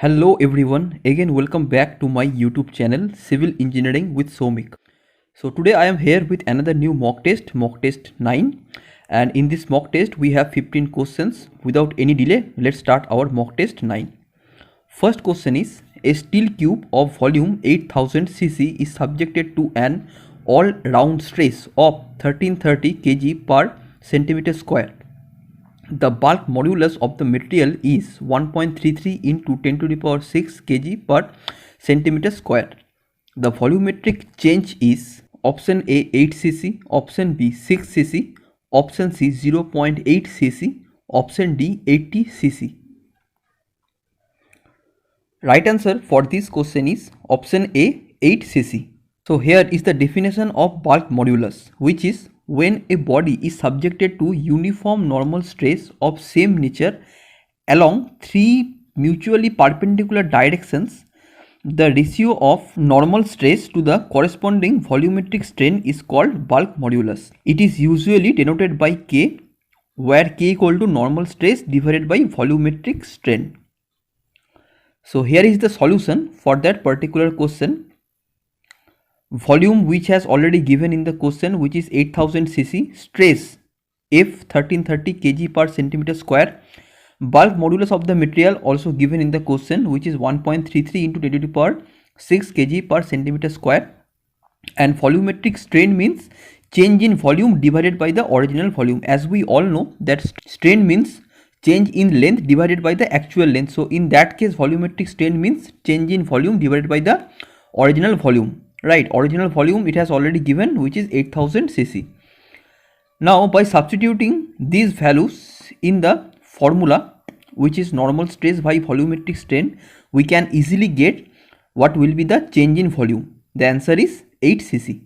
Hello everyone, again welcome back to my YouTube channel Civil Engineering with Somik. So today I am here with another new mock test 9, and in this mock test we have 15 questions. Without any delay, let's start our mock test 9. First question is, a steel cube of volume 8000 cc is subjected to an all round stress of 1330 kg per centimeter square. The bulk modulus of the material is 1.33 into 10 to the power 6 kg per centimeter square. The volumetric change is option A 8 cc, option B 6 cc, option C 0.8 cc, option D 80 cc. Right answer for this question is option A 8 cc. So here is the definition of bulk modulus, which is when a body is subjected to uniform normal stress of same nature along three mutually perpendicular directions, the ratio of normal stress to the corresponding volumetric strain is called bulk modulus. It is usually denoted by K, where K equal to normal stress divided by volumetric strain. So here is the solution for that particular question. Volume which has already given in the question, which is 8000 cc, stress F 1330 kg per centimeter square, bulk modulus of the material also given in the question, which is 1.33 into 10 to the power 6 kg per centimeter square, and volumetric strain means change in volume divided by the original volume. As we all know that strain means change in length divided by the actual length. So in that case volumetric strain means change in volume divided by the original volume. Right, original volume it has already given, which is 8000 cc. Now by substituting these values in the formula, which is normal stress by volumetric strain, we can easily get what will be the change in volume. The answer is 8 cc.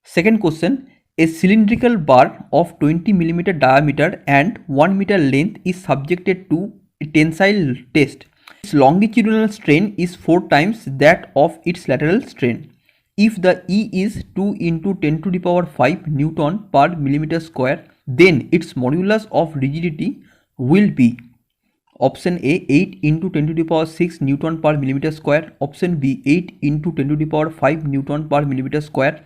Second question, a cylindrical bar of 20 mm diameter and 1 meter length is subjected to a tensile test. Its longitudinal strain is 4 times that of its lateral strain. If the E is 2 into 10 to the power 5 Newton per millimeter square, then its modulus of rigidity will be option A 8 into 10 to the power 6 Newton per millimeter square, option B 8 into 10 to the power 5 Newton per millimeter square,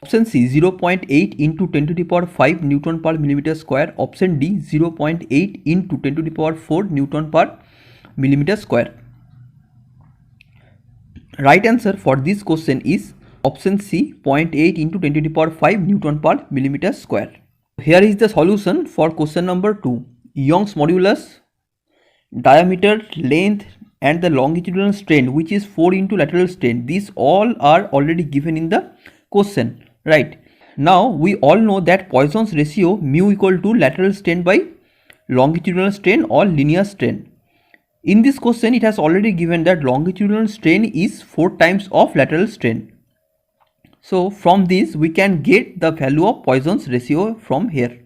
option C 0.8 into 10 to the power 5 Newton per millimeter square, option D 0.8 into 10 to the power 4 Newton per millimeter square. Right answer for this question is option C 0.8 into 10 to the power 5 Newton per millimeter square. Here is the solution for question number 2. Young's modulus, diameter, length and the longitudinal strain, which is 4 into lateral strain, these all are already given in the question. Right, now we all know that Poisson's ratio mu equal to lateral strain by longitudinal strain or linear strain. In this question it has already given that longitudinal strain is 4 times of lateral strain. So from this we can get the value of Poisson's ratio from here.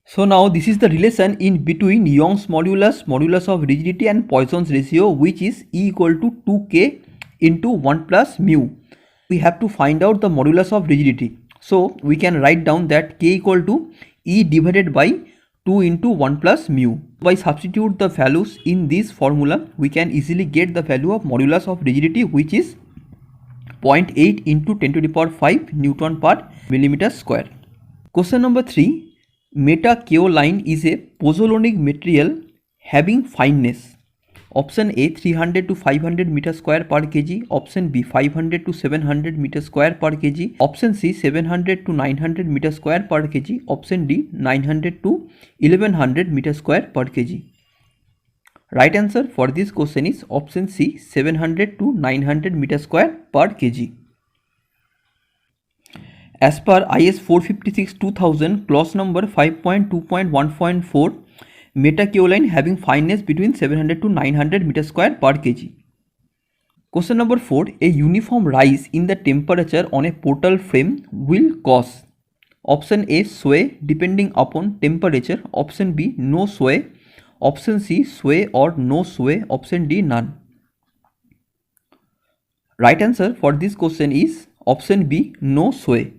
So now this is the relation in between Young's modulus, modulus of rigidity and Poisson's ratio, which is E equal to 2k into 1 plus mu. We have to find out the modulus of rigidity. So we can write down that k equal to E divided by 2 into 1 plus mu. By substitute the values in this formula, we can easily get the value of modulus of rigidity, which is 0.8 into 10 to the power 5 Newton per millimeter square. Question number 3. Metakaolin is a pozzolanic material having fineness. Option A 300 to 500 meter square per kg, option B 500 to 700 meter square per kg, option C 700 to 900 meter square per kg, option D 900 to 1100 meter square per kg. Right answer for this question is option C 700 to 900 meter square per kg. As per IS 456-2000 clause number 5.2.1.4, metakaolin having fineness between 700 to 900 meter square per kg. Question number 4. A uniform rise in the temperature on a portal frame will cause option A sway depending upon temperature, option B no sway, option C sway or no sway, option D none. Right answer for this question is option B no sway.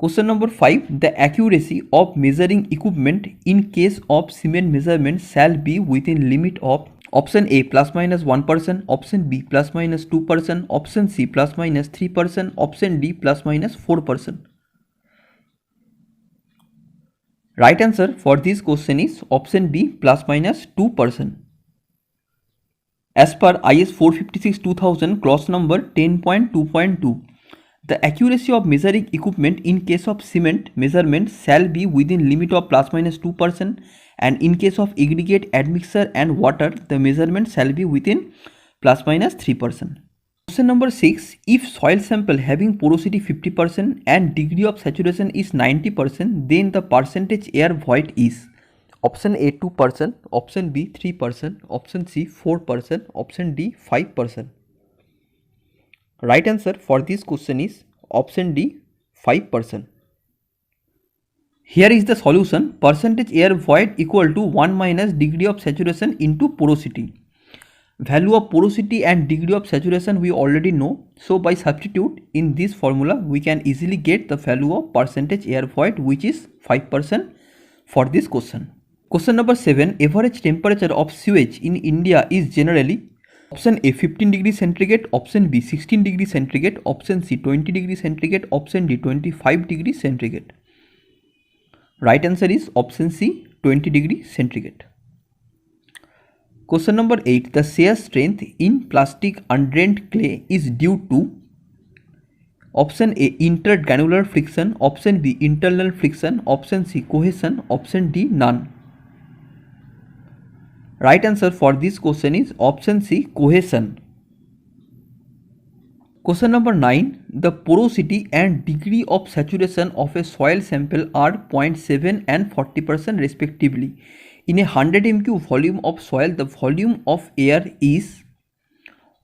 Question number 5. The accuracy of measuring equipment in case of cement measurement shall be within limit of option A plus minus 1%, option B plus minus 2%, option C plus minus 3%, option D plus minus 4%. Right answer for this question is option B plus minus 2%. As per IS 456-2000 clause number 10.2.2, the accuracy of measuring equipment in case of cement measurement shall be within limit of plus minus 2%, and in case of aggregate admixture and water the measurement shall be within plus minus 3%. Question number 6. If soil sample having porosity 50% and degree of saturation is 90%, then the percentage air void is option A 2%, option B 3%, option C 4%, option D 5%. Right answer for this question is option D 5%. Here is the solution. Percentage air void equal to 1 minus degree of saturation into porosity. Value of porosity and degree of saturation we already know. So by substitute in this formula we can easily get the value of percentage air void, which is 5% for this question. Question number 7. Average temperature of sewage in India is generally option A 15 degree centigrade, option B 16 degree centigrade, option C 20 degree centigrade, option D 25 degree centigrade. Right answer is option C 20 degree centigrade. Question number 8. The shear strength in plastic undrained clay is due to option A intergranular friction, option B internal friction, option C cohesion, option D none. Right answer for this question is option C cohesion. Question number 9. The porosity and degree of saturation of a soil sample are 0.7 and 40% respectively. In a 100 m³ volume of soil, the volume of air is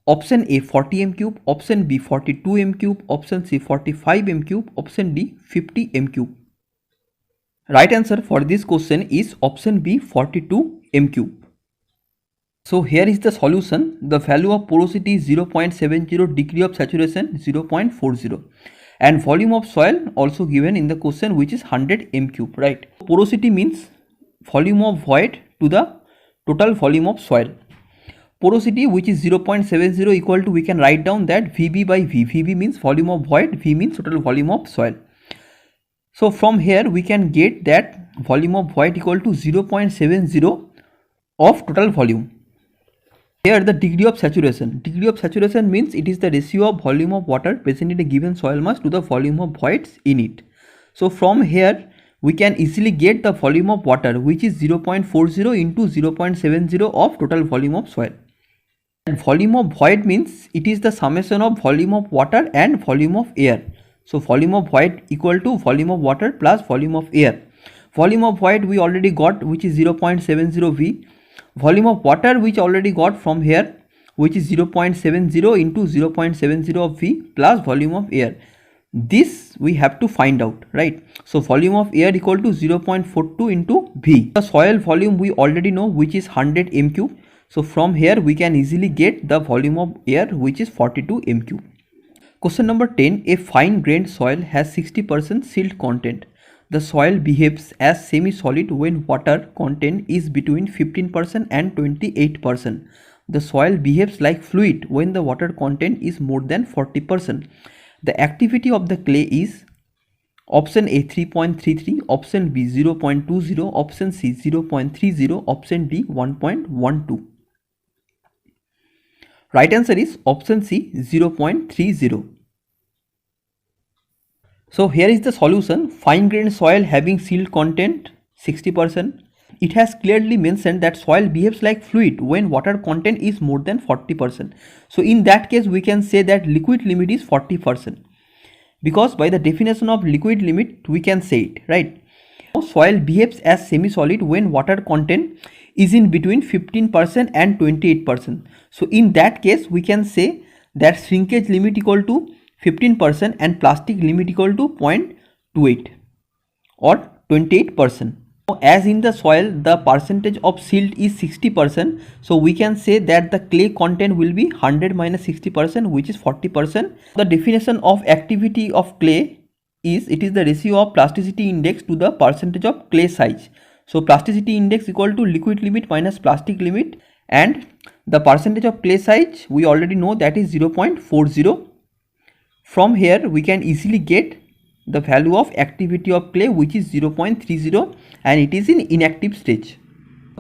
option A 40 m³, option B 42 m³, option C 45 m³, option D 50 m³. Right answer for this question is option B 42 m³. So here is the solution. The value of porosity is 0.70, degree of saturation 0.40, and volume of soil also given in the question, which is 100 m³, right? Porosity means volume of void to the total volume of soil. Porosity, which is 0.70, equal to, we can write down that VB by V. VB means volume of void, V means total volume of soil. So from here we can get that volume of void equal to 0.70 of total volume. Here the degree of saturation. Degree of saturation means it is the ratio of volume of water present in a given soil mass to the volume of voids in it. So from here we can easily get the volume of water, which is 0.40 into 0.70 of total volume of soil. And volume of void means it is the summation of volume of water and volume of air. So volume of void equal to volume of water plus volume of air. Volume of void we already got, which is 0.70 V. Volume of water which already got from here, which is 0.70 into 0.70 of V plus volume of air. This we have to find out, right? So volume of air equal to 0.42 into V. The soil volume we already know, which is 100 m³. So from here we can easily get the volume of air, which is 42 m³. Question number 10. A fine grained soil has 60% silt content. The soil behaves as semi-solid when water content is between 15% and 28%. The soil behaves like fluid when the water content is more than 40%. The activity of the clay is option A 3.33, option B 0.20, option C 0.30, option D 1.12. Right answer is option C 0.30. So here is the solution. Fine grained soil having silt content 60%. It has clearly mentioned that soil behaves like fluid when water content is more than 40%. So in that case we can say that liquid limit is 40%, because by the definition of liquid limit we can say it, right? Soil behaves as semi-solid when water content is in between 15% and 28%. So in that case we can say that shrinkage limit equal to 15% and plastic limit equal to 0.28 or 28%. As in the soil the percentage of silt is 60%, so we can say that the clay content will be 100 minus 60%, which is 40%. The definition of activity of clay is, it is the ratio of plasticity index to the percentage of clay size. So plasticity index equal to liquid limit minus plastic limit, and the percentage of clay size we already know that is 0.40. From here we can easily get the value of activity of clay, which is 0.30, and it is in inactive stage.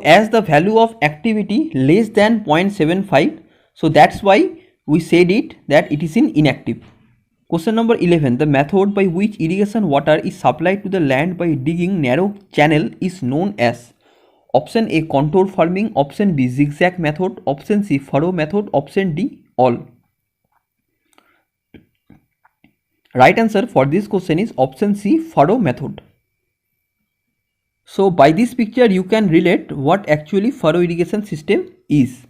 As the value of activity less than 0.75, so that's why we said it that it is in inactive. Question number 11. The method by which irrigation water is supplied to the land by digging narrow channel is known as? Option A, contour farming. Option B, zigzag method. Option C, furrow method. Option D, all. Right answer for this question is option C, furrow method. So by this picture you can relate what actually furrow irrigation system is.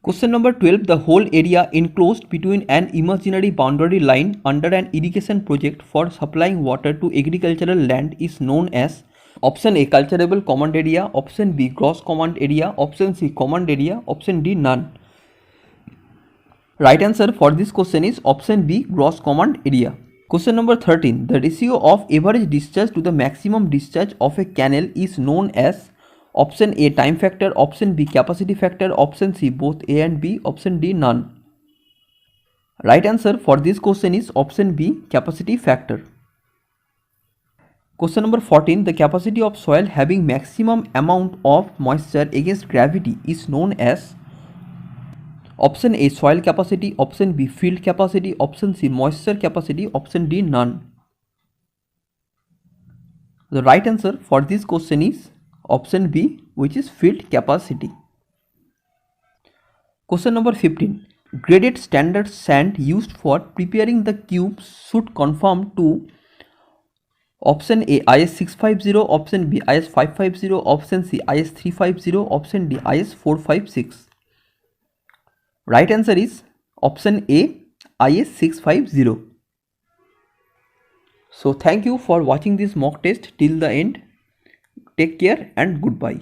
Question number 12. The whole area enclosed between an imaginary boundary line under an irrigation project for supplying water to agricultural land is known as? Option A, cultivable command area. Option B, gross command area. Option C, command area. Option D, none. Right answer for this question is option B, gross command area. Question number 13. The ratio of average discharge to the maximum discharge of a canal is known as? Option A, time factor. Option B, capacity factor. Option C, both A and B. Option D, none. Right answer for this question is option B, capacity factor. Question number 14. The capacity of soil having maximum amount of moisture against gravity is known as? Option A, soil capacity. Option B, field capacity. Option C, moisture capacity. Option D, none. The right answer for this question is option B, which is field capacity. Question number 15. Graded standard sand used for preparing the cubes should conform to? Option A, IS 650. Option B, IS 550. Option C, IS 350. Option D, IS 456. Right answer is option A, IS 650. So thank you for watching this mock test till the end. Take care and goodbye.